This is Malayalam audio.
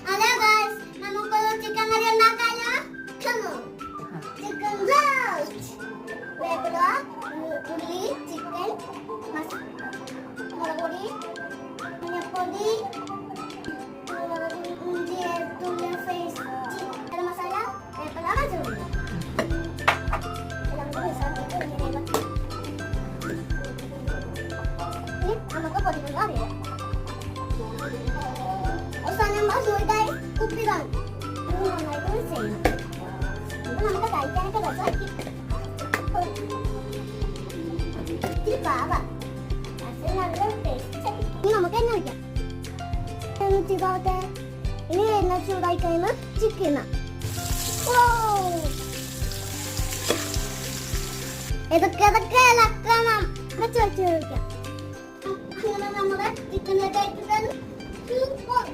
ഹലോ ഗൈസ്, നമുക്കൊരു ചിക്കൻ കറി ഉണ്ടാക്കാലോ. Come on. Chicken roast. വേപ്പില, ഉള്ളി, ചിക്കൻ, മുളക് പൊടി, മഞ്ഞൾപ്പൊടി, ഇഞ്ചി, വെളുത്തുള്ളി പേസ്റ്റ്, ഗരം മസാല, വേപ്പില, മഞ്ഞൾപ്പൊടി. നമുക്ക് പൊടികൾ അറിയാം. അവസാനം സൂര്യ കുപ്പികൾ നന്നായിട്ട് മിക്സ് ചെയ്യണം. ഇത് നമുക്ക് കഴിക്കാനൊക്കെ രസമാക്കി ഇത്തിരി പാവ നല്ല ടേസ്റ്റ്. ഇനി നമുക്ക് എണ്ണ വയ്ക്കാം. ഇനി എണ്ണ ചൂടായി കഴിയുമ്പോൾ ചിക്കൻ ഇതൊക്കെ ഇളക്കണം. വെച്ച് വെച്ച് കഴിക്കാം. അങ്ങനെ നമ്മുടെ ചിക്കനൊക്കെ സൂപ്പർ.